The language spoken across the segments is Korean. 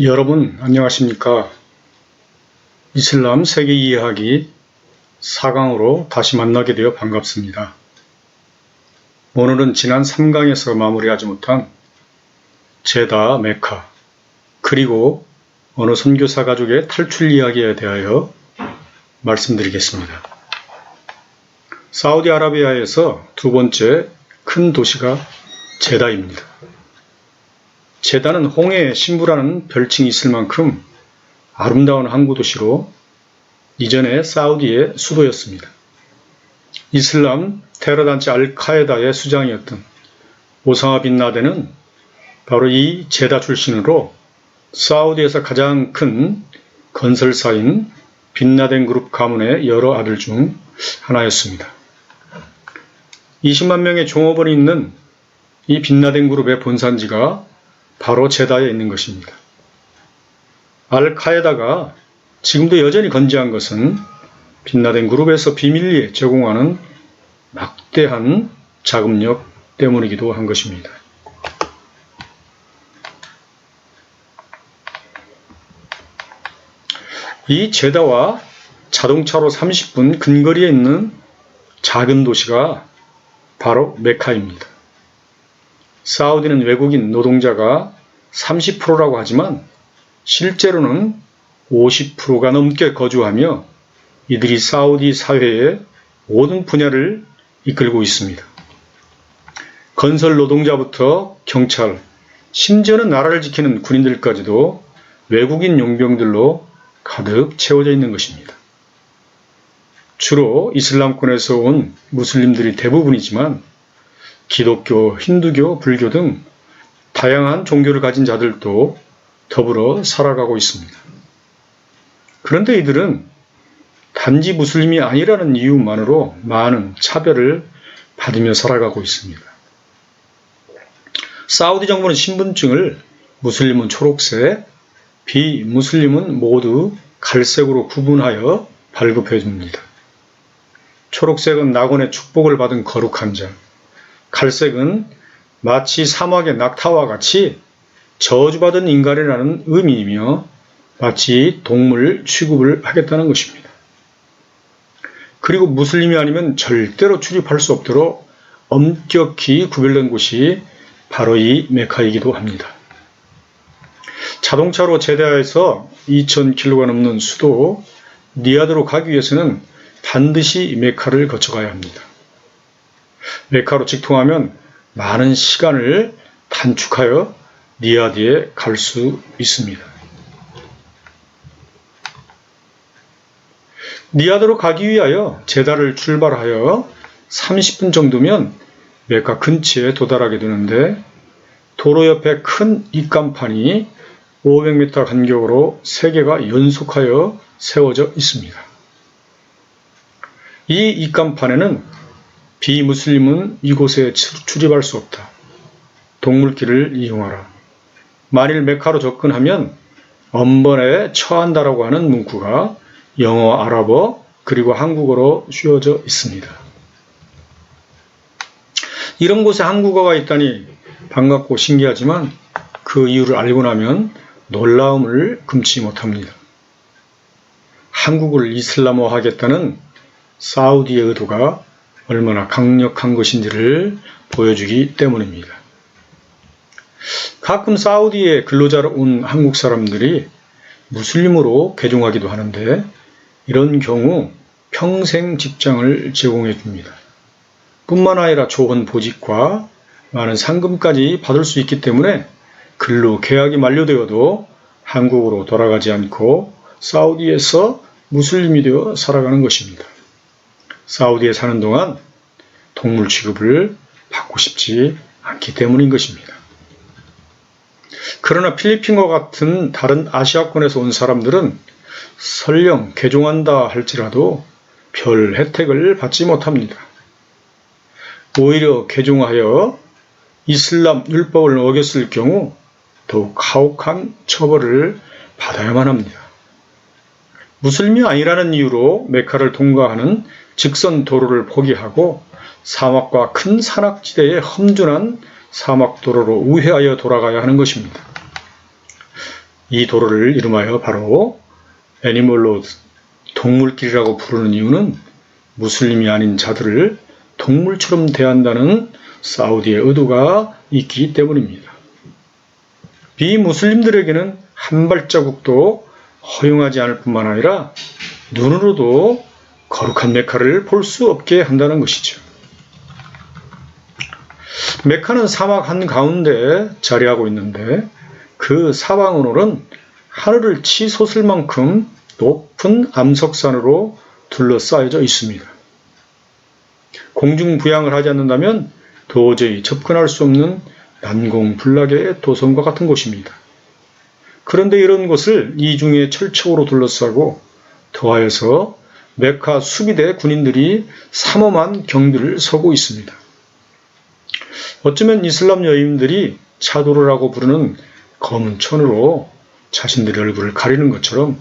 여러분 안녕하십니까? 이슬람 세계 이해하기 4강으로 다시 만나게 되어 반갑습니다. 오늘은 지난 3강에서 마무리하지 못한 제다, 메카, 그리고 어느 선교사 가족의 탈출 이야기에 대하여 말씀드리겠습니다. 사우디아라비아에서 두 번째 큰 도시가 제다입니다. 제다는 홍해의 신부라는 별칭이 있을 만큼 아름다운 항구 도시로 이전에 사우디의 수도였습니다. 이슬람 테러단체 알카에다의 수장이었던 오사마 빈 라덴은 바로 이 제다 출신으로 사우디에서 가장 큰 건설사인 빈 라덴 그룹 가문의 여러 아들 중 하나였습니다. 20만 명의 종업원이 있는 이 빈 라덴 그룹의 본산지가 바로 제다에 있는 것입니다. 알카에다가 지금도 여전히 건재한 것은 빈 라덴 그룹에서 비밀리에 제공하는 막대한 자금력 때문이기도 한 것입니다. 이 제다와 자동차로 30분 근거리에 있는 작은 도시가 바로 메카입니다. 사우디는 외국인 노동자가 30%라고 하지만 실제로는 50%가 넘게 거주하며 이들이 사우디 사회의 모든 분야를 이끌고 있습니다. 건설 노동자부터 경찰, 심지어는 나라를 지키는 군인들까지도 외국인 용병들로 가득 채워져 있는 것입니다. 주로 이슬람권에서 온 무슬림들이 대부분이지만 기독교, 힌두교, 불교 등 다양한 종교를 가진 자들도 더불어 살아가고 있습니다. 그런데 이들은 단지 무슬림이 아니라는 이유만으로 많은 차별을 받으며 살아가고 있습니다. 사우디 정부는 신분증을 무슬림은 초록색, 비무슬림은 모두 갈색으로 구분하여 발급해 줍니다. 초록색은 낙원의 축복을 받은 거룩한 자, 갈색은 마치 사막의 낙타와 같이 저주받은 인간이라는 의미이며 마치 동물 취급을 하겠다는 것입니다. 그리고 무슬림이 아니면 절대로 출입할 수 없도록 엄격히 구별된 곳이 바로 이 메카이기도 합니다. 자동차로 제다에서 2000km가 넘는 수도 리야드로 가기 위해서는 반드시 메카를 거쳐가야 합니다. 메카로 직통하면 많은 시간을 단축하여 리야드에 갈 수 있습니다. 리야드로 가기 위하여 제다를 출발하여 30분 정도면 메카 근처에 도달하게 되는데 도로 옆에 큰 입간판이 500m 간격으로 3개가 연속하여 세워져 있습니다. 이 입간판에는 비무슬림은 이곳에 출입할 수 없다. 동물길을 이용하라. 만일 메카로 접근하면 엄벌에 처한다라고 하는 문구가 영어, 아랍어, 그리고 한국어로 씌워져 있습니다. 이런 곳에 한국어가 있다니 반갑고 신기하지만 그 이유를 알고 나면 놀라움을 금치 못합니다. 한국을 이슬람화하겠다는 사우디의 의도가 얼마나 강력한 것인지를 보여주기 때문입니다. 가끔 사우디에 근로자로 온 한국 사람들이 무슬림으로 개종하기도 하는데 이런 경우 평생 직장을 제공해 줍니다. 뿐만 아니라 좋은 보직과 많은 상금까지 받을 수 있기 때문에 근로 계약이 만료되어도 한국으로 돌아가지 않고 사우디에서 무슬림이 되어 살아가는 것입니다. 사우디에 사는 동안 동물 취급을 받고 싶지 않기 때문인 것입니다. 그러나 필리핀과 같은 다른 아시아권에서 온 사람들은 설령 개종한다 할지라도 별 혜택을 받지 못합니다. 오히려 개종하여 이슬람 율법을 어겼을 경우 더욱 가혹한 처벌을 받아야만 합니다. 무슬림이 아니라는 이유로 메카를 통과하는 직선 도로를 포기하고 사막과 큰 산악지대의 험준한 사막도로로 우회하여 돌아가야 하는 것입니다. 이 도로를 이름하여 바로 애니멀 로드, 동물길이라고 부르는 이유는 무슬림이 아닌 자들을 동물처럼 대한다는 사우디의 의도가 있기 때문입니다. 비무슬림들에게는 한 발자국도 허용하지 않을 뿐만 아니라 눈으로도 거룩한 메카를 볼 수 없게 한다는 것이죠. 메카는 사막 한가운데 자리하고 있는데 그 사방으로는 하늘을 치솟을 만큼 높은 암석산으로 둘러싸여져 있습니다. 공중부양을 하지 않는다면 도저히 접근할 수 없는 난공불락의 도성과 같은 곳입니다. 그런데 이런 곳을 이중의 철책으로 둘러싸고 더하여서 메카 수비대 군인들이 삼엄한 경비를 서고 있습니다. 어쩌면 이슬람 여인들이 차도르라고 부르는 검은 천으로 자신들의 얼굴을 가리는 것처럼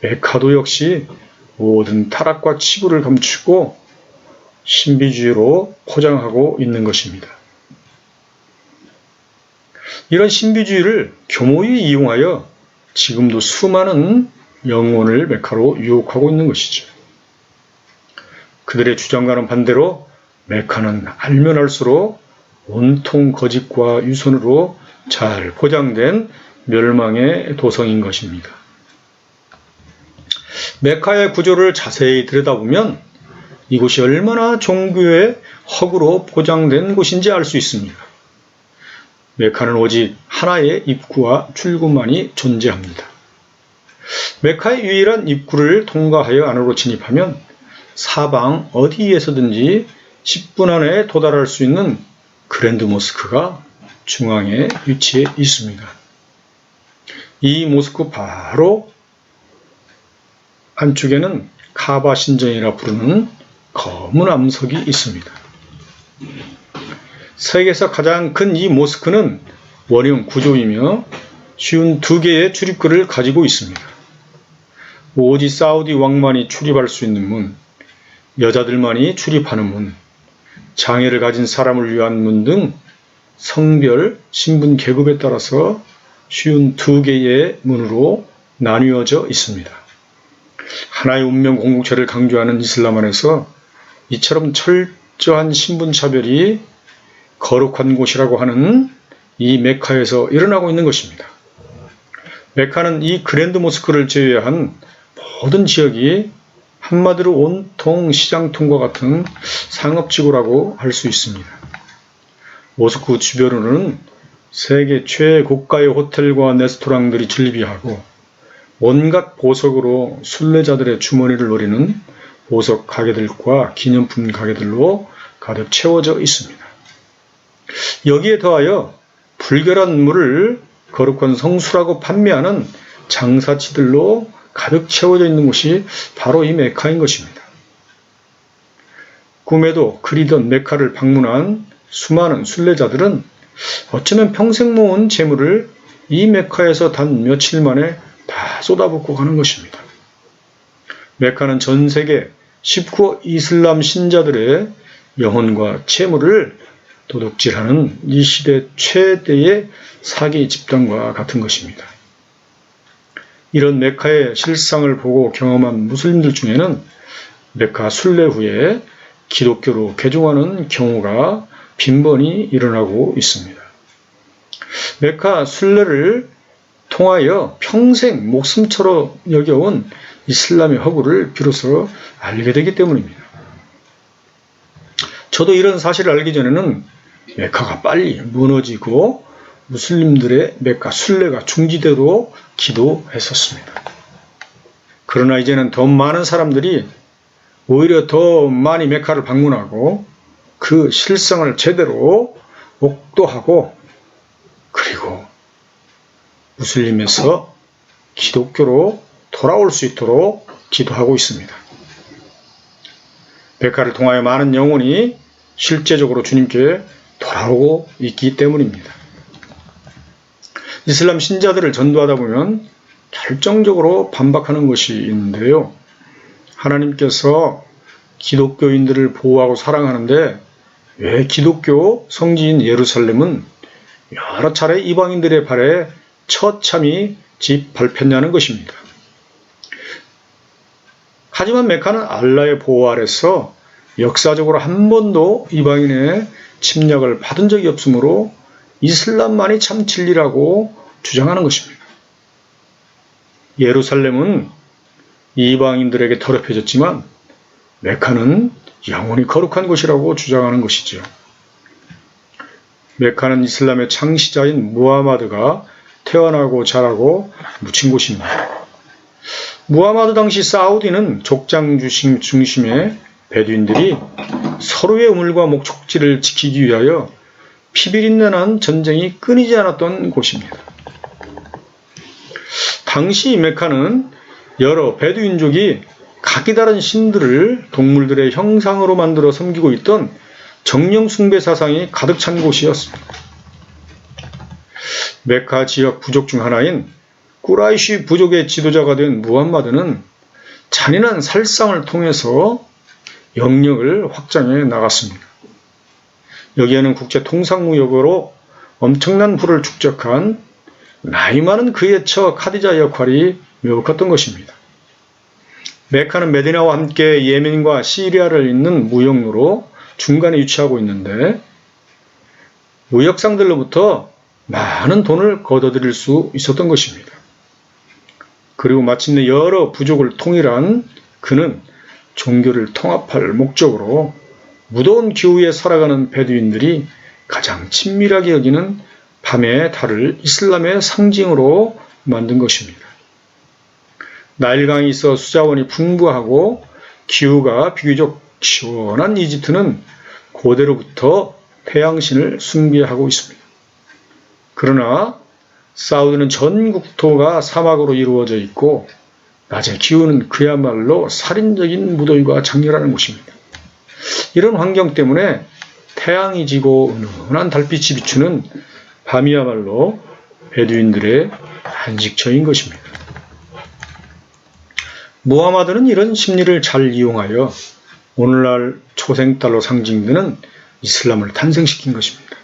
메카도 역시 모든 타락과 치부를 감추고 신비주의로 포장하고 있는 것입니다. 이런 신비주의를 교모히 이용하여 지금도 수많은 영혼을 메카로 유혹하고 있는 것이죠. 그들의 주장과는 반대로 메카는 알면 알수록 온통 거짓과 유선으로 잘 포장된 멸망의 도성인 것입니다. 메카의 구조를 자세히 들여다보면 이곳이 얼마나 종교의 허구로 포장된 곳인지 알 수 있습니다. 메카는 오직 하나의 입구와 출구만이 존재합니다. 메카의 유일한 입구를 통과하여 안으로 진입하면 사방 어디에서든지 10분 안에 도달할 수 있는 그랜드 모스크가 중앙에 위치해 있습니다. 이 모스크 바로 안쪽에는 카바 신전이라 부르는 검은 암석이 있습니다. 세계에서 가장 큰 이 모스크는 원형 구조이며 쉬운 2개의 출입구를 가지고 있습니다. 오직 사우디 왕만이 출입할 수 있는 문, 여자들만이 출입하는 문, 장애를 가진 사람을 위한 문 등 성별, 신분 계급에 따라서 쉬운 2개의 문으로 나뉘어져 있습니다. 하나의 운명 공동체를 강조하는 이슬람 안에서 이처럼 철저한 신분차별이 거룩한 곳이라고 하는 이 메카에서 일어나고 있는 것입니다. 메카는 이 그랜드 모스크를 제외한 모든 지역이 한마디로 온통 시장통과 같은 상업지구라고 할 수 있습니다. 모스크 주변으로는 세계 최고가의 호텔과 레스토랑들이 즐비하고 온갖 보석으로 순례자들의 주머니를 노리는 보석 가게들과 기념품 가게들로 가득 채워져 있습니다. 여기에 더하여 불결한 물을 거룩한 성수라고 판매하는 장사치들로 가득 채워져 있는 곳이 바로 이 메카인 것입니다. 꿈에도 그리던 메카를 방문한 수많은 순례자들은 어쩌면 평생 모은 재물을 이 메카에서 단 며칠 만에 다 쏟아붓고 가는 것입니다. 메카는 전 세계 19억 이슬람 신자들의 영혼과 재물을 도둑질하는 이 시대 최대의 사기 집단과 같은 것입니다. 이런 메카의 실상을 보고 경험한 무슬림들 중에는 메카 순례 후에 기독교로 개종하는 경우가 빈번히 일어나고 있습니다. 메카 순례를 통하여 평생 목숨처럼 여겨온 이슬람의 허구를 비로소 알게 되기 때문입니다. 저도 이런 사실을 알기 전에는 메카가 빨리 무너지고 무슬림들의 메카 순례가 중지되도록 기도했었습니다. 그러나 이제는 더 많은 사람들이 오히려 더 많이 메카를 방문하고 그 실상을 제대로 목도하고 그리고 무슬림에서 기독교로 돌아올 수 있도록 기도하고 있습니다. 메카를 통하여 많은 영혼이 실제적으로 주님께 돌아오고 있기 때문입니다. 이슬람 신자들을 전도하다 보면 결정적으로 반박하는 것이 있는데요. 하나님께서 기독교인들을 보호하고 사랑하는데 왜 기독교 성지인 예루살렘은 여러 차례 이방인들의 발에 처참히 발폈냐는 것입니다. 하지만 메카는 알라의 보호 아래서 역사적으로 한 번도 이방인의 침략을 받은 적이 없으므로 이슬람만이 참 진리라고 주장하는 것입니다. 예루살렘은 이방인들에게 더럽혀졌지만 메카는 영원히 거룩한 곳이라고 주장하는 것이지요. 메카는 이슬람의 창시자인 무하마드가 태어나고 자라고 묻힌 곳입니다. 무하마드 당시 사우디는 족장 중심의 베두인들이 서로의 우물과 목적지를 지키기 위하여 피비린내난 전쟁이 끊이지 않았던 곳입니다. 당시 메카는 여러 베두인족이 각기 다른 신들을 동물들의 형상으로 만들어 섬기고 있던 정령 숭배 사상이 가득 찬 곳이었습니다. 메카 지역 부족 중 하나인 꾸라이쉬 부족의 지도자가 된 무함마드는 잔인한 살상을 통해서 영역을 확장해 나갔습니다. 여기에는 국제 통상무역으로 엄청난 부를 축적한 나이 많은 그의 처 카디자 역할이 매우 컸던 것입니다. 메카는 메디나와 함께 예멘과 시리아를 잇는 무역로로 중간에 위치하고 있는데 무역상들로부터 많은 돈을 거둬들일 수 있었던 것입니다. 그리고 마침내 여러 부족을 통일한 그는 종교를 통합할 목적으로 무더운 기후에 살아가는 베두인들이 가장 친밀하게 여기는 밤의 달을 이슬람의 상징으로 만든 것입니다. 나일강이 있어 수자원이 풍부하고 기후가 비교적 시원한 이집트는 고대로부터 태양신을 숭배하고 있습니다. 그러나 사우디는 전 국토가 사막으로 이루어져 있고 낮의 기후는 그야말로 살인적인 무더위가 장렬하는 곳입니다. 이런 환경 때문에 태양이 지고 은은한 달빛이 비추는 밤이야말로 베두인들의 한식처인 것입니다. 무하마드는 이런 심리를 잘 이용하여 오늘날 초생달로 상징되는 이슬람을 탄생시킨 것입니다.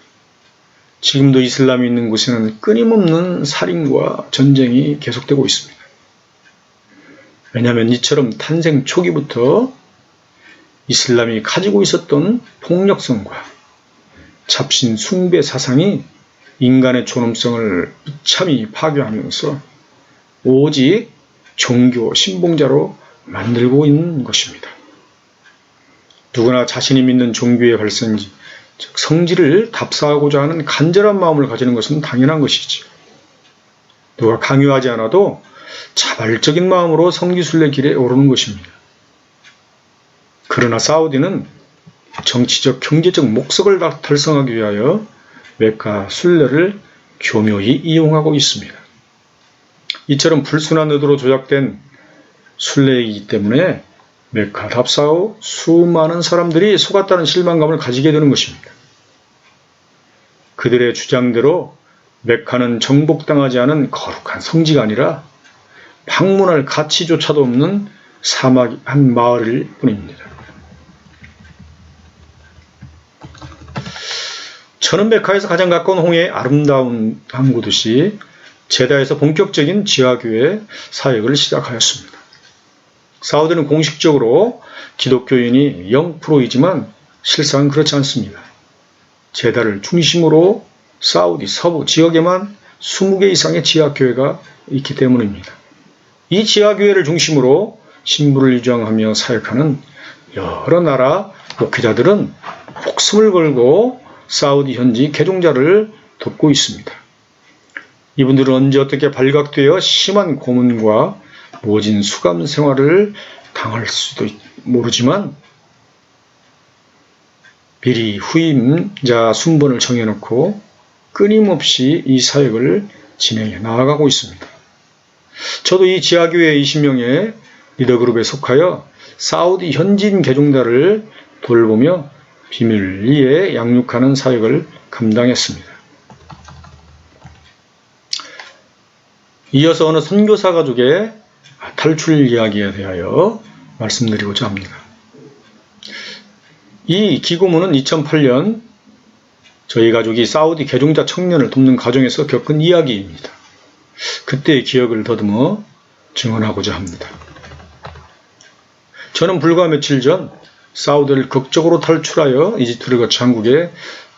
지금도 이슬람이 있는 곳에는 끊임없는 살인과 전쟁이 계속되고 있습니다. 왜냐하면 이처럼 탄생 초기부터 이슬람이 가지고 있었던 폭력성과 잡신 숭배 사상이 인간의 존엄성을 무참히 파괴하면서 오직 종교 신봉자로 만들고 있는 것입니다. 누구나 자신이 믿는 종교의 발생지, 즉 성질을 답사하고자 하는 간절한 마음을 가지는 것은 당연한 것이지요. 누가 강요하지 않아도 자발적인 마음으로 성지순례 길에 오르는 것입니다. 그러나 사우디는 정치적, 경제적 목적을 달성하기 위하여 메카 순례를 교묘히 이용하고 있습니다. 이처럼 불순한 의도로 조작된 순례이기 때문에 메카 답사 후 수많은 사람들이 속았다는 실망감을 가지게 되는 것입니다. 그들의 주장대로 메카는 정복당하지 않은 거룩한 성지가 아니라 방문할 가치조차도 없는 사막 한 마을일 뿐입니다. 저는 메카에서 가장 가까운 홍해의 아름다운 항구 도시 제다에서 본격적인 지하교회 사역을 시작하였습니다. 사우디는 공식적으로 기독교인이 0%이지만 실상은 그렇지 않습니다. 제다를 중심으로 사우디 서부 지역에만 20개 이상의 지하교회가 있기 때문입니다. 이 지하교회를 중심으로 신부를 유장하며 사역하는 여러 나라 목회자들은 목숨을 걸고 사우디 현지 개종자를 돕고 있습니다. 이분들은 언제 어떻게 발각되어 심한 고문과 모진 수감 생활을 당할 수도 모르지만 미리 후임자 순번을 정해놓고 끊임없이 이 사역을 진행해 나아가고 있습니다. 저도 이 지하교회 20명의 리더그룹에 속하여 사우디 현지인 개종자를 돌보며 비밀리에 양육하는 사역을 감당했습니다. 이어서 어느 선교사 가족의 탈출 이야기에 대하여 말씀드리고자 합니다. 이 기고문은 2008년 저희 가족이 사우디 개종자 청년을 돕는 과정에서 겪은 이야기입니다. 그때의 기억을 더듬어 증언하고자 합니다. 저는 불과 며칠 전 사우디를 극적으로 탈출하여 이집트를 거쳐 한국에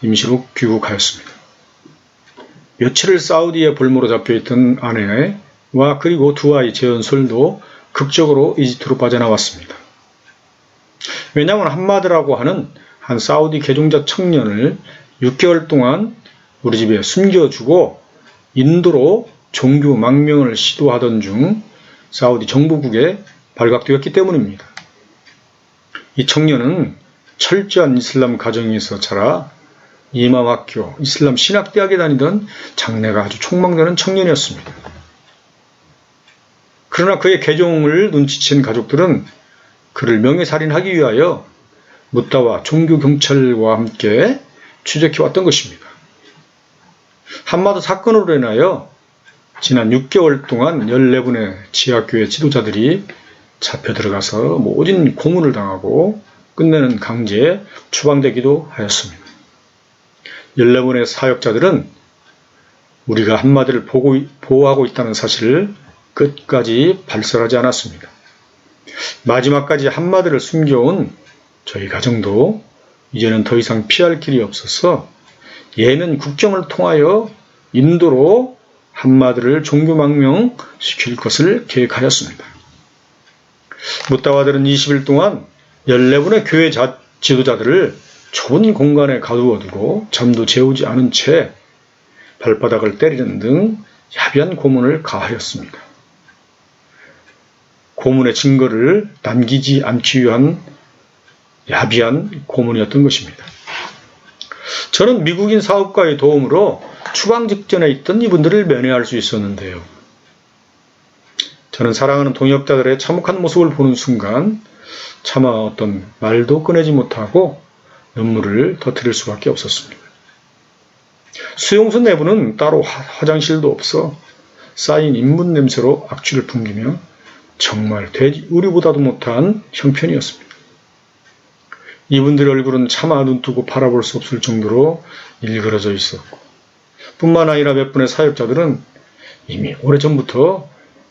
임시로 귀국하였습니다. 며칠을 사우디에 볼모로 잡혀있던 아내와 그리고 두 아이 재현솔도 극적으로 이집트로 빠져나왔습니다. 왜냐하면 함마드라고 하는 한 사우디 개종자 청년을 6개월 동안 우리 집에 숨겨주고 인도로 종교 망명을 시도하던 중 사우디 정부국에 발각되었기 때문입니다. 이 청년은 철저한 이슬람 가정에서 자라 이맘학교, 이슬람 신학대학에 다니던 장래가 아주 촉망되는 청년이었습니다. 그러나 그의 개종을 눈치챈 가족들은 그를 명예살인하기 위하여 묻다와 종교경찰과 함께 추적해왔던 것입니다. 함마드 사건으로 인하여 지난 6개월 동안 14분의 지하교회 지도자들이 잡혀 들어가서 모진 고문을 당하고 끝내는 강제에 추방되기도 하였습니다. 14분의 사역자들은 우리가 함마드를 보호하고 있다는 사실을 끝까지 발설하지 않았습니다. 마지막까지 함마드를 숨겨온 저희 가정도 이제는 더 이상 피할 길이 없어서 예멘 국경을 통하여 인도로 함마드를 종교망명 시킬 것을 계획하였습니다. 묻다와들은 20일 동안 14분의 교회 지도자들을 좁은 공간에 가두어두고 잠도 재우지 않은 채 발바닥을 때리는 등 야비한 고문을 가하였습니다. 고문의 증거를 남기지 않기 위한 야비한 고문이었던 것입니다. 저는 미국인 사업가의 도움으로 추방 직전에 있던 이분들을 면회할 수 있었는데요. 저는 사랑하는 동역자들의 참혹한 모습을 보는 순간 차마 어떤 말도 꺼내지 못하고 눈물을 터뜨릴 수밖에 없었습니다. 수용소 내부는 따로 화장실도 없어 쌓인 인문 냄새로 악취를 풍기며 정말 돼지우리보다도 못한 형편이었습니다. 이분들의 얼굴은 차마 눈뜨고 바라볼 수 없을 정도로 일그러져 있었고 뿐만 아니라 몇 분의 사역자들은 이미 오래전부터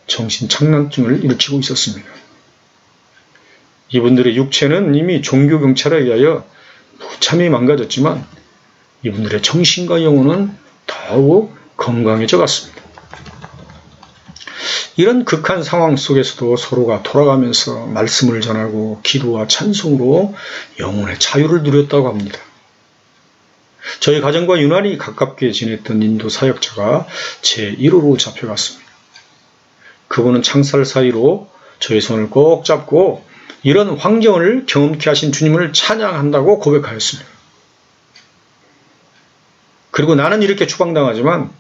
정신착란증을 일으키고 있었습니다. 이분들의 육체는 이미 종교경찰에 의하여 무참히 망가졌지만 이분들의 정신과 영혼은 더욱 건강해져 갔습니다. 이런 극한 상황 속에서도 서로가 돌아가면서 말씀을 전하고 기도와 찬송으로 영혼의 자유를 누렸다고 합니다. 저희 가정과 유난히 가깝게 지냈던 인도 사역자가 제 1호로 잡혀갔습니다. 그분은 창살 사이로 저의 손을 꼭 잡고 이런 환경을 경험케 하신 주님을 찬양한다고 고백하였습니다. 그리고 나는 이렇게 추방당하지만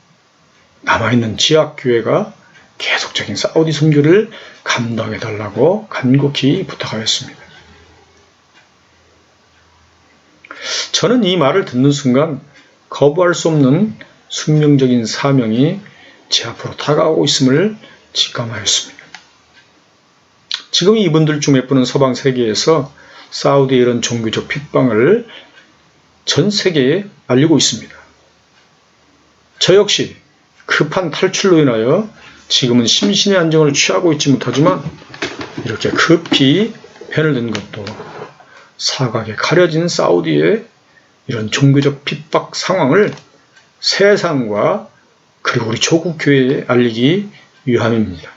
남아있는 지하교회가 계속적인 사우디 선교를 감당해달라고 간곡히 부탁하였습니다. 저는 이 말을 듣는 순간 거부할 수 없는 숙명적인 사명이 제 앞으로 다가오고 있음을 직감하였습니다. 지금 이분들 중 몇 분은 서방 세계에서 사우디의 이런 종교적 핍박을 전 세계에 알리고 있습니다. 저 역시 급한 탈출로 인하여 지금은 심신의 안정을 취하고 있지 못하지만 이렇게 급히 편을 든 것도 사각에 가려진 사우디의 이런 종교적 핍박 상황을 세상과 그리고 우리 조국 교회에 알리기 위함입니다.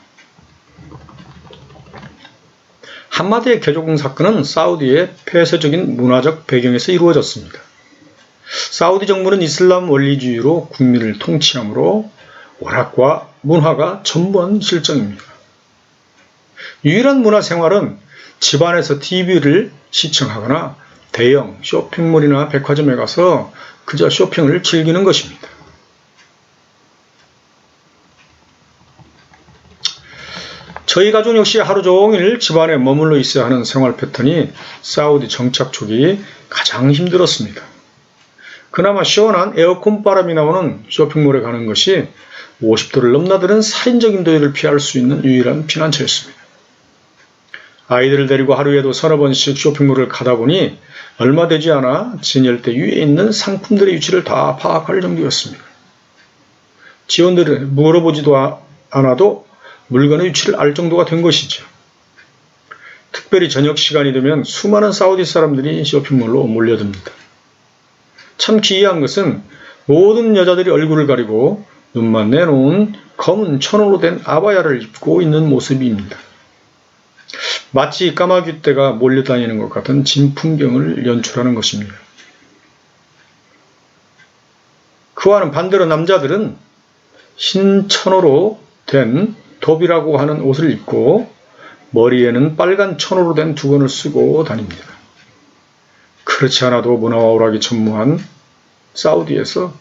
함마드의 개종 사건은 사우디의 폐쇄적인 문화적 배경에서 이루어졌습니다. 사우디 정부는 이슬람 원리주의로 국민을 통치하므로 오락과 문화가 전부한 실정입니다. 유일한 문화 생활은 집안에서 TV를 시청하거나 대형 쇼핑몰이나 백화점에 가서 그저 쇼핑을 즐기는 것입니다. 저희 가족 역시 하루 종일 집안에 머물러 있어야 하는 생활 패턴이 사우디 정착 초기 가장 힘들었습니다. 그나마 시원한 에어컨 바람이 나오는 쇼핑몰에 가는 것이 50도를 넘나드는 살인적인 더위를 피할 수 있는 유일한 피난처였습니다. 아이들을 데리고 하루에도 서너 번씩 쇼핑몰을 가다 보니 얼마 되지 않아 진열대 위에 있는 상품들의 위치를 다 파악할 정도였습니다. 직원들을 물어보지도 않아도 물건의 위치를 알 정도가 된 것이죠. 특별히 저녁 시간이 되면 수많은 사우디 사람들이 쇼핑몰로 몰려듭니다. 참 기이한 것은 모든 여자들이 얼굴을 가리고 눈만 내놓은 검은 천으로 된 아바야를 입고 있는 모습입니다. 마치 까마귀떼가 몰려다니는 것 같은 진풍경을 연출하는 것입니다. 그와는 반대로 남자들은 흰 천으로 된 도비라고 하는 옷을 입고 머리에는 빨간 천으로 된 두건을 쓰고 다닙니다. 그렇지 않아도 문화와 오락이 전무한 사우디에서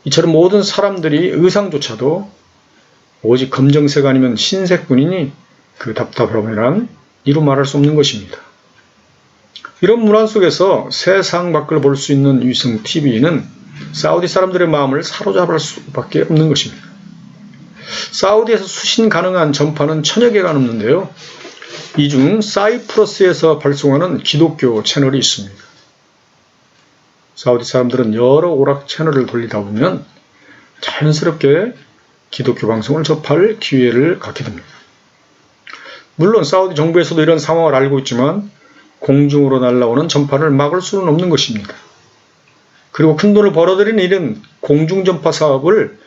이처럼 모든 사람들이 의상조차도 오직 검정색 아니면 흰색뿐이니 그 답답함이란 이루 말할 수 없는 것입니다. 이런 문화 속에서 세상 밖을 볼 수 있는 위성 TV는 사우디 사람들의 마음을 사로잡을 수밖에 없는 것입니다. 사우디에서 수신 가능한 전파는 1000여 개가 넘는데요. 이 중 사이프러스에서 발송하는 기독교 채널이 있습니다. 사우디 사람들은 여러 오락 채널을 돌리다 보면 자연스럽게 기독교 방송을 접할 기회를 갖게 됩니다. 물론 사우디 정부에서도 이런 상황을 알고 있지만 공중으로 날아오는 전파를 막을 수는 없는 것입니다. 그리고 큰돈을 벌어들이는 이런 공중전파 사업을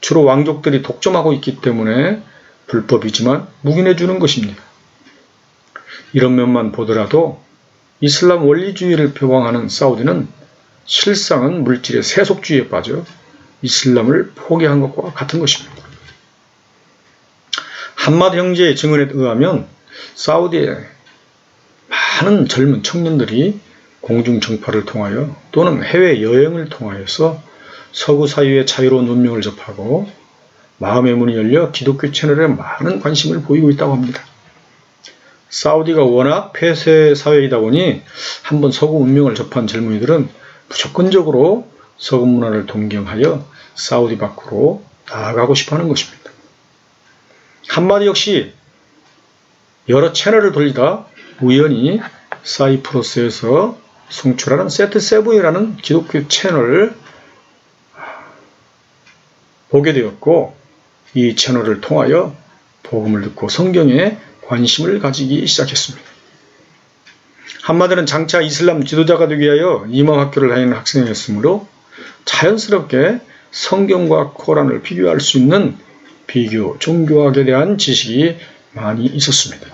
주로 왕족들이 독점하고 있기 때문에 불법이지만 묵인해 주는 것입니다. 이런 면만 보더라도 이슬람 원리주의를 표방하는 사우디는 실상은 물질의 세속주의에 빠져 이슬람을 포기한 것과 같은 것입니다. 함마드 형제의 증언에 의하면 사우디의 많은 젊은 청년들이 공중전파를 통하여 또는 해외여행을 통하여서 서구 사회의 자유로운 운명을 접하고 마음의 문이 열려 기독교 채널에 많은 관심을 보이고 있다고 합니다. 사우디가 워낙 폐쇄 사회이다 보니 한번 서구 운명을 접한 젊은이들은 무조건적으로 서구 문화를 동경하여 사우디 밖으로 나아가고 싶어하는 것입니다. 함마드 역시 여러 채널을 돌리다 우연히 사이프러스에서 송출하는 세트7이라는 기독교 채널을 보게 되었고 이 채널을 통하여 복음을 듣고 성경에 관심을 가지기 시작했습니다. 함마드는 장차 이슬람 지도자가 되기 위하여 임am학교를 다니는 학생이었으므로 자연스럽게 성경과 코란을 비교할 수 있는 비교 종교학에 대한 지식이 많이 있었습니다.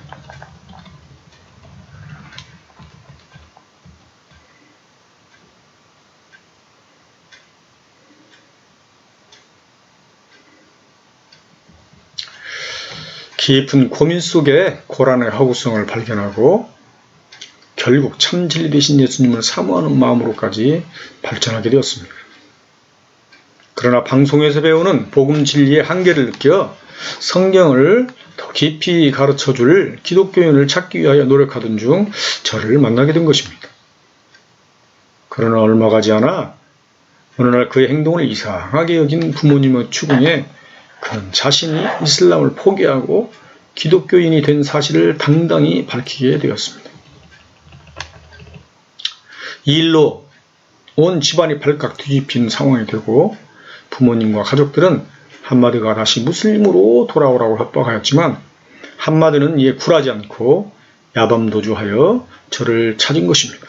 깊은 고민 속에 코란의 허구성을 발견하고 결국 참 진리 되신 예수님을 사모하는 마음으로까지 발전하게 되었습니다. 그러나 방송에서 배우는 복음 진리의 한계를 느껴 성경을 더 깊이 가르쳐줄 기독교인을 찾기 위하여 노력하던 중 저를 만나게 된 것입니다. 그러나 얼마 가지 않아 어느 날 그의 행동을 이상하게 여긴 부모님의 추궁에 그는 자신이 이슬람을 포기하고 기독교인이 된 사실을 당당히 밝히게 되었습니다. 이 일로 온 집안이 발칵 뒤집힌 상황이 되고 부모님과 가족들은 함마드가 다시 무슬림으로 돌아오라고 협박하였지만 함마드는 이에 굴하지 않고 야밤도주하여 저를 찾은 것입니다.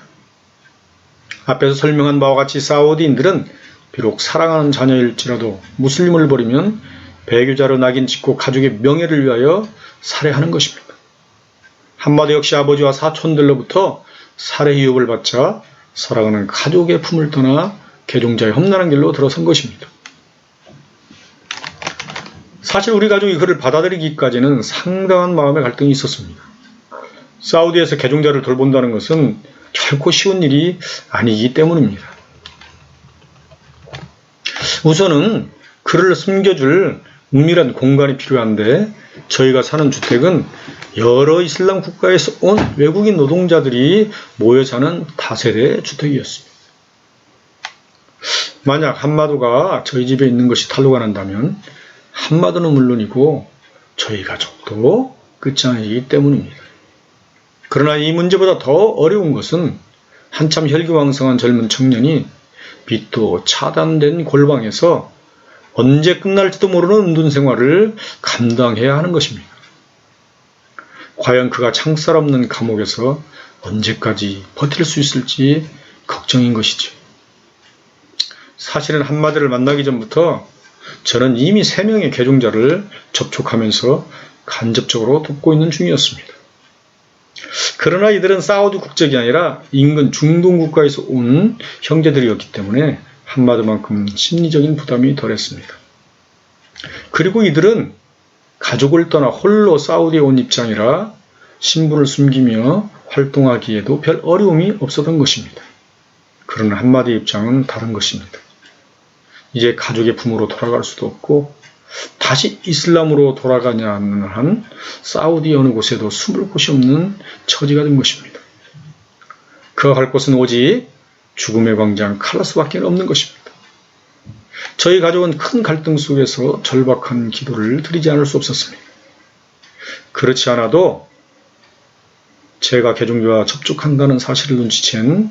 앞에서 설명한 바와 같이 사우디인들은 비록 사랑하는 자녀일지라도 무슬림을 버리면 배교자로 낙인 찍고 가족의 명예를 위하여 살해하는 것입니다. 함마드 역시 아버지와 사촌들로부터 살해 유혹을 받자 사랑하는 가족의 품을 떠나 개종자의 험난한 길로 들어선 것입니다. 사실 우리 가족이 그를 받아들이기까지는 상당한 마음의 갈등이 있었습니다. 사우디에서 개종자를 돌본다는 것은 결코 쉬운 일이 아니기 때문입니다. 우선은 그를 숨겨줄 은밀한 공간이 필요한데 저희가 사는 주택은 여러 이슬람 국가에서 온 외국인 노동자들이 모여 사는 다세대 주택이었습니다. 만약 함마드가 저희 집에 있는 것이 탄로가 난다면 함마드는 물론이고 저희 가족도 끝장이기 때문입니다. 그러나 이 문제보다 더 어려운 것은 한참 혈기왕성한 젊은 청년이 빛도 차단된 골방에서 언제 끝날지도 모르는 은둔 생활을 감당해야 하는 것입니다. 과연 그가 창살 없는 감옥에서 언제까지 버틸 수 있을지 걱정인 것이죠. 사실은 한마디를 만나기 전부터 저는 이미 3명의 개종자를 접촉하면서 간접적으로 돕고 있는 중이었습니다. 그러나 이들은 사우디 국적이 아니라 인근 중동 국가에서 온 형제들이었기 때문에 한마디만큼 심리적인 부담이 덜했습니다. 그리고 이들은 가족을 떠나 홀로 사우디에 온 입장이라 신분을 숨기며 활동하기에도 별 어려움이 없었던 것입니다. 그러나 한마디의 입장은 다른 것입니다. 이제 가족의 품으로 돌아갈 수도 없고 다시 이슬람으로 돌아가냐는 한 사우디 어느 곳에도 숨을 곳이 없는 처지가 된 것입니다. 그가 갈 곳은 오직 죽음의 광장 칼라스밖에 없는 것입니다. 저희 가족은 큰 갈등 속에서 절박한 기도를 드리지 않을 수 없었습니다. 그렇지 않아도 제가 개종교와 접촉한다는 사실을 눈치챈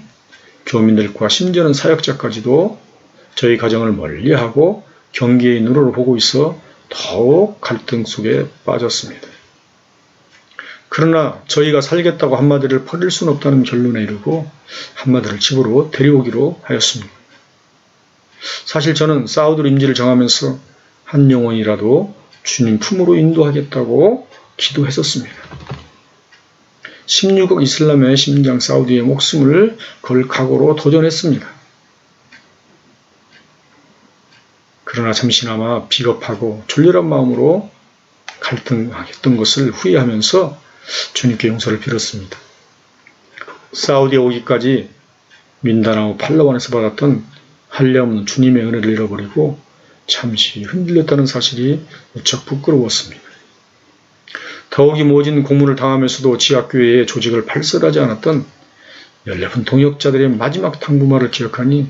교민들과 심지어는 사역자까지도 저희 가정을 멀리하고 경계의 눈으로 보고 있어 더욱 갈등 속에 빠졌습니다. 그러나 저희가 살겠다고 한마디를 버릴 수는 없다는 결론에 이르고 한마디를 집으로 데려오기로 하였습니다. 사실 저는 사우디로 임지를 정하면서 한 영혼이라도 주님 품으로 인도하겠다고 기도했었습니다. 16억 이슬람의 심장 사우디의 목숨을 걸 각오로 도전했습니다. 그러나 잠시나마 비겁하고 졸렬한 마음으로 갈등했던 것을 후회하면서 주님께 용서를 빌었습니다. 사우디에 오기까지 민다나오 팔라완에서 받았던 한량없는 주님의 은혜를 잃어버리고 잠시 흔들렸다는 사실이 무척 부끄러웠습니다. 더욱이 모진 고문을 당하면서도 지하교회의 조직을 발설하지 않았던 14분 동역자들의 마지막 당부말을 기억하니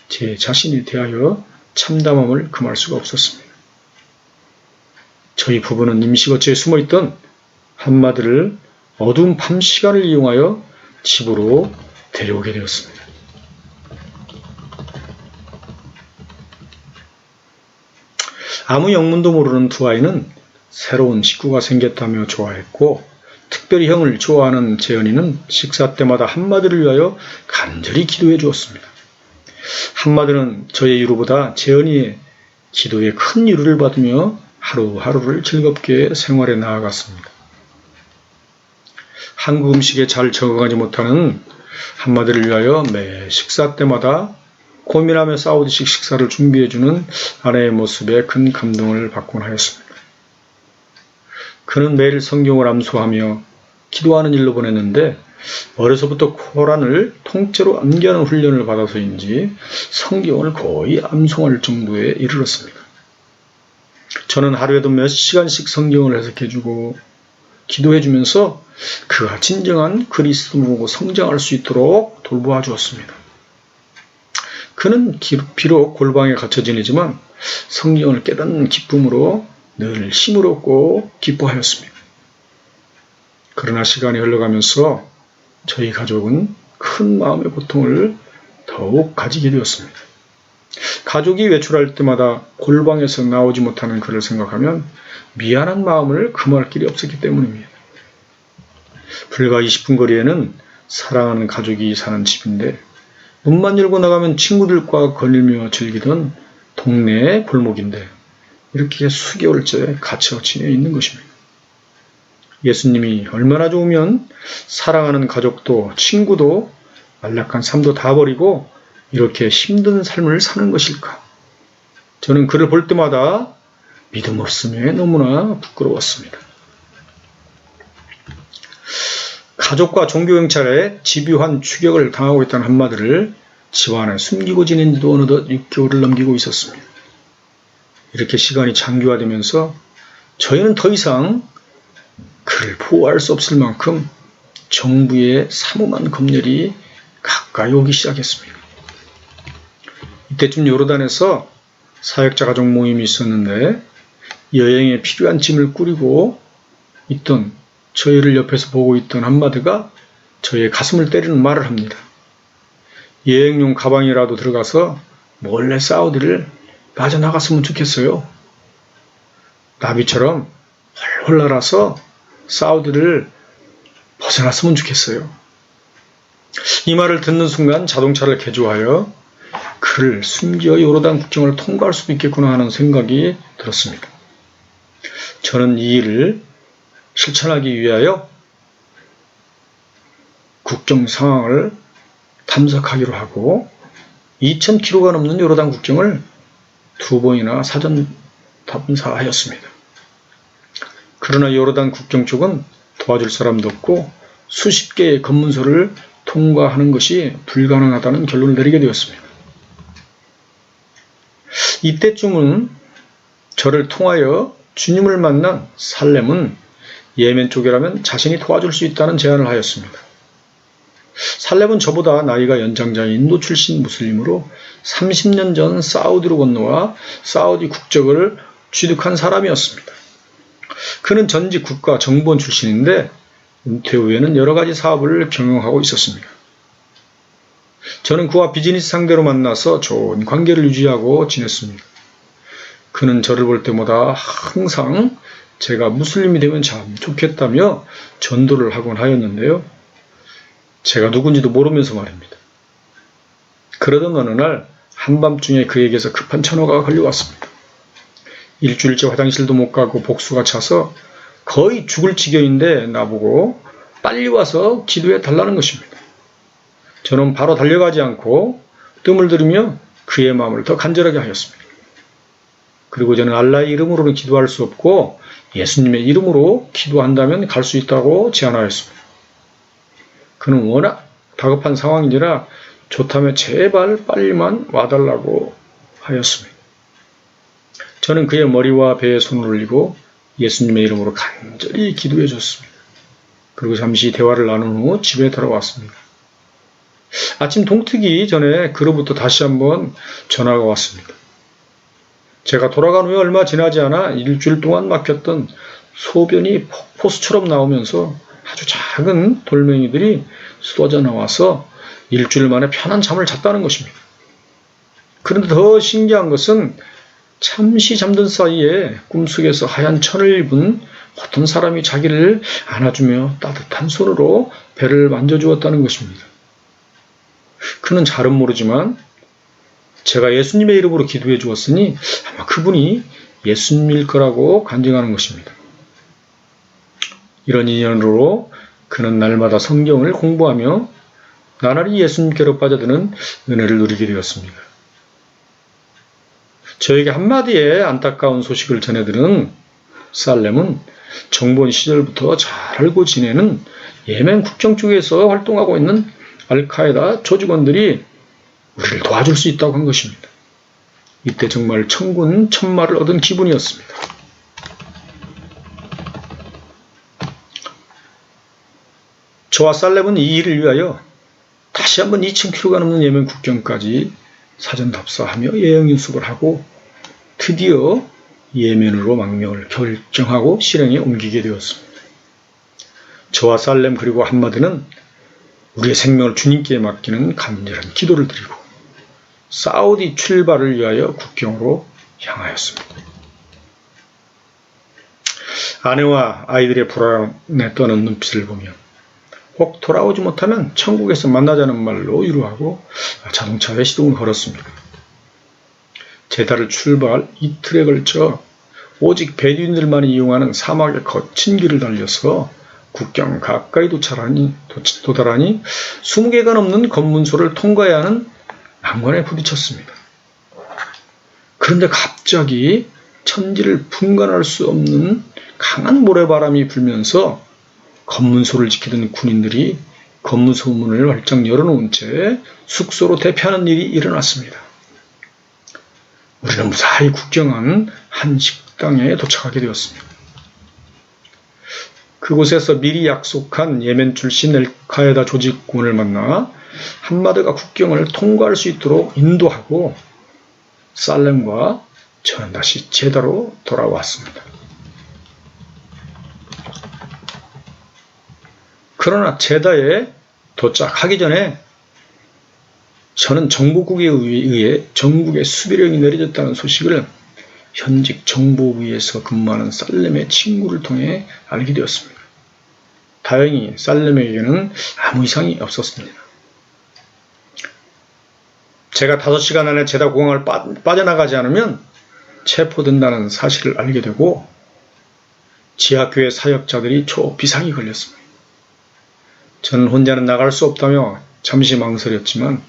제 자신에 대하여 참담함을 금할 수가 없었습니다. 저희 부부는 임시거처에 숨어있던 한마디를 어두운 밤 시간을 이용하여 집으로 데려오게 되었습니다. 아무 영문도 모르는 두 아이는 새로운 식구가 생겼다며 좋아했고 특별히 형을 좋아하는 재현이는 식사 때마다 한마디를 위하여 간절히 기도해 주었습니다. 한마디는 저의 위로보다 재현이의 기도에 큰 위로를 받으며 하루하루를 즐겁게 생활해 나아갔습니다. 한국 음식에 잘 적응하지 못하는 한마디를 위하여 매 식사 때마다 고민하며 사우디식 식사를 준비해주는 아내의 모습에 큰 감동을 받곤 하였습니다. 그는 매일 성경을 암송하며 기도하는 일로 보냈는데 어려서부터 코란을 통째로 암기하는 훈련을 받아서인지 성경을 거의 암송할 정도에 이르렀습니다. 저는 하루에도 몇 시간씩 성경을 해석해주고 기도해주면서 그가 진정한 그리스도인으로 성장할 수 있도록 돌보아 주었습니다. 그는 비록 골방에 갇혀 지내지만 성경을 깨닫는 기쁨으로 늘 힘을 얻고 기뻐하였습니다. 그러나 시간이 흘러가면서 저희 가족은 큰 마음의 고통을 더욱 가지게 되었습니다. 가족이 외출할 때마다 골방에서 나오지 못하는 그를 생각하면 미안한 마음을 금할 길이 없었기 때문입니다. 불과 20분 거리에는 사랑하는 가족이 사는 집인데 문만 열고 나가면 친구들과 거닐며 즐기던 동네의 골목인데 이렇게 수개월째 갇혀 지내 있는 것입니다. 예수님이 얼마나 좋으면 사랑하는 가족도 친구도 안락한 삶도 다 버리고 이렇게 힘든 삶을 사는 것일까? 저는 그를 볼 때마다 믿음 없음에 너무나 부끄러웠습니다. 가족과 종교경찰에 집요한 추격을 당하고 있다는 한마디를 집안에 숨기고 지낸 지도 어느덧 6개월을 넘기고 있었습니다. 이렇게 시간이 장기화되면서 저희는 더 이상 그를 보호할 수 없을 만큼 정부의 삼엄한 검열이 가까이 오기 시작했습니다. 이때쯤 요르단에서 사역자 가족 모임이 있었는데 여행에 필요한 짐을 꾸리고 있던 저희를 옆에서 보고 있던 한마디가 저의 가슴을 때리는 말을 합니다. 여행용 가방이라도 들어가서 몰래 사우디를 빠져나갔으면 좋겠어요. 나비처럼 훨훨 날아서 사우디를 벗어났으면 좋겠어요. 이 말을 듣는 순간 자동차를 개조하여 그를 숨겨 요르단 국경을 통과할 수도 있겠구나 하는 생각이 들었습니다. 저는 이 일을 실천하기 위하여 국경 상황을 탐색하기로 하고 2,000km가 넘는 요르단 국경을 2번이나 사전 탐사하였습니다. 그러나 요르단 국경 쪽은 도와줄 사람도 없고 수십 개의 검문소를 통과하는 것이 불가능하다는 결론을 내리게 되었습니다. 이때쯤은 저를 통하여 주님을 만난 살렘은 예멘 쪽이라면 자신이 도와줄 수 있다는 제안을 하였습니다. 살렘은 저보다 나이가 연장자인 인도 출신 무슬림으로 30년 전 사우디로 건너와 사우디 국적을 취득한 사람이었습니다. 그는 전직 국가 정보원 출신인데 은퇴 후에는 여러 가지 사업을 경영하고 있었습니다. 저는 그와 비즈니스 상대로 만나서 좋은 관계를 유지하고 지냈습니다. 그는 저를 볼 때마다 항상 제가 무슬림이 되면 참 좋겠다며 전도를 하곤 하였는데요. 제가 누군지도 모르면서 말입니다. 그러던 어느 날 한밤중에 그에게서 급한 전화가 걸려왔습니다. 일주일째 화장실도 못 가고 복수가 차서 거의 죽을 지경인데 나보고 빨리 와서 기도해 달라는 것입니다. 저는 바로 달려가지 않고 뜸을 들이며 그의 마음을 더 간절하게 하였습니다. 그리고 저는 알라의 이름으로는 기도할 수 없고 예수님의 이름으로 기도한다면 갈 수 있다고 제안하였습니다. 그는 워낙 다급한 상황이라 좋다며 제발 빨리만 와달라고 하였습니다. 저는 그의 머리와 배에 손을 올리고 예수님의 이름으로 간절히 기도해 줬습니다. 그리고 잠시 대화를 나눈 후 집에 돌아왔습니다. 아침 동트기 전에 그로부터 다시 한번 전화가 왔습니다. 제가 돌아간 후에 얼마 지나지 않아 일주일 동안 막혔던 소변이 폭포수처럼 나오면서 아주 작은 돌멩이들이 쏟아져 나와서 일주일 만에 편한 잠을 잤다는 것입니다. 그런데 더 신기한 것은 잠시 잠든 사이에 꿈속에서 하얀 천을 입은 어떤 사람이 자기를 안아주며 따뜻한 손으로 배를 만져주었다는 것입니다. 그는 잘은 모르지만 제가 예수님의 이름으로 기도해 주었으니 아마 그분이 예수님일 거라고 간증하는 것입니다. 이런 인연으로 그는 날마다 성경을 공부하며 나날이 예수님께로 빠져드는 은혜를 누리게 되었습니다. 저에게 한마디의 안타까운 소식을 전해들은 살렘은 정보원 시절부터 잘 알고 지내는 예멘 국경 쪽에서 활동하고 있는 알카에다 조직원들이 우리를 도와줄 수 있다고 한 것입니다. 이때 정말 천군 천마를 얻은 기분이었습니다. 저와 살렘은 이 일을 위하여 다시 한번 2,000km가 넘는 예멘 국경까지 사전 답사하며 예행 연습을 하고 드디어 예멘으로 망명을 결정하고 실행에 옮기게 되었습니다. 저와 살렘 그리고 한마드는 우리의 생명을 주님께 맡기는 간절한 기도를 드리고 사우디 출발을 위하여 국경으로 향하였습니다. 아내와 아이들의 불안에 떠는 눈빛을 보며 혹 돌아오지 못하면 천국에서 만나자는 말로 위로하고 자동차에 시동을 걸었습니다. 제달을 출발 이틀에 걸쳐 오직 베두인들만이 이용하는 사막의 거친 길을 달려서 국경 가까이 도달하니 20개가 넘는 검문소를 통과해야 하는 난관에 부딪혔습니다. 그런데 갑자기 천지를 분간할 수 없는 강한 모래바람이 불면서 검문소를 지키던 군인들이 검문소 문을 활짝 열어놓은 채 숙소로 대피하는 일이 일어났습니다. 우리는 무사히 국경한 한 식당에 도착하게 되었습니다. 그곳에서 미리 약속한 예멘 출신 알카에다 조직군을 만나 한마드가 국경을 통과할 수 있도록 인도하고 살렘과 저는 다시 제다로 돌아왔습니다. 그러나 제다에 도착하기 전에 저는 정보국에 의해 전국에 수비령이 내려졌다는 소식을 현직 정보부에서 근무하는 살렘의 친구를 통해 알게 되었습니다. 다행히 살렘에게는 아무 이상이 없었습니다. 제가 5시간 안에 제다 공항을 빠져나가지 않으면 체포된다는 사실을 알게 되고 지하교회 사역자들이 초비상이 걸렸습니다. 저는 혼자는 나갈 수 없다며 잠시 망설였지만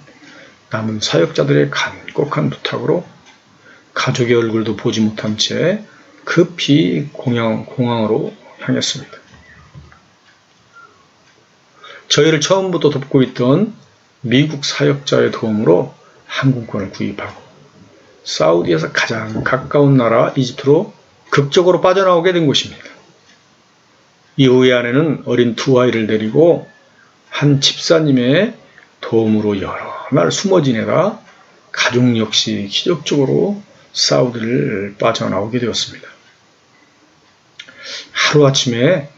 남은 사역자들의 간곡한 부탁으로 가족의 얼굴도 보지 못한 채 급히 공항으로 향했습니다. 저희를 처음부터 돕고 있던 미국 사역자의 도움으로 항공권을 구입하고 사우디에서 가장 가까운 나라 이집트로 극적으로 빠져나오게 된 것입니다. 이후에 아내는 어린 2아이를 데리고 한 집사님의 도움으로 여러 날 숨어 지내다 가족 역시 기적적으로 사우디를 빠져나오게 되었습니다. 하루아침에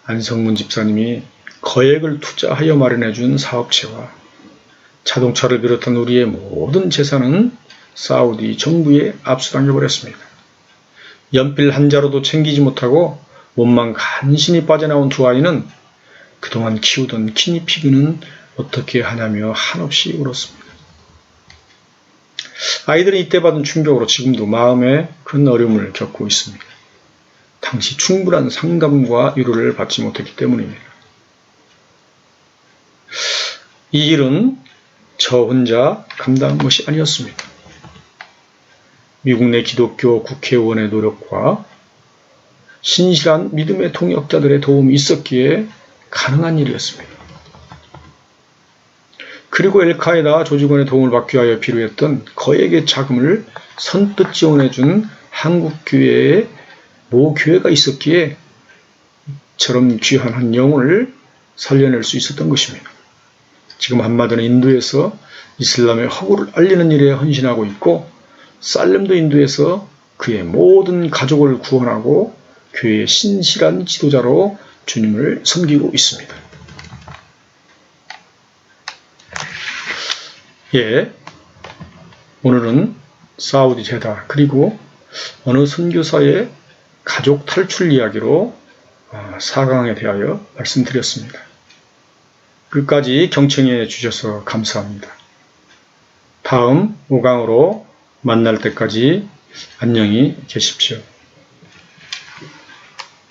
안성문 집사님이 거액을 투자하여 마련해준 사업체와 자동차를 비롯한 우리의 모든 재산은 사우디 정부에 압수당해버렸습니다. 연필 한 자루도 챙기지 못하고 몸만 간신히 빠져나온 2아이는 그동안 키우던 기니피그는 어떻게 하냐며 한없이 울었습니다. 아이들은 이때 받은 충격으로 지금도 마음에 큰 어려움을 겪고 있습니다. 당시 충분한 상담과 위로를 받지 못했기 때문입니다. 이 일은 저 혼자 감당한 것이 아니었습니다. 미국 내 기독교 국회의원의 노력과 신실한 믿음의 동역자들의 도움이 있었기에 가능한 일이었습니다. 그리고 엘카에다 조직원의 도움을 받기 위하여 필요했던 거액의 자금을 선뜻 지원해준 한국교회의 모 교회가 있었기에 저런 귀한 한 영혼을 살려낼 수 있었던 것입니다. 지금 한마디로 인도에서 이슬람의 허구를 알리는 일에 헌신하고 있고 살렘도 인도에서 그의 모든 가족을 구원하고 교회의 신실한 지도자로 주님을 섬기고 있습니다. 오늘은 사우디 제다 그리고 어느 선교사의 가족 탈출 이야기로 4강에 대하여 말씀드렸습니다. 끝까지 경청해 주셔서 감사합니다. 다음 5강으로 만날 때까지 안녕히 계십시오.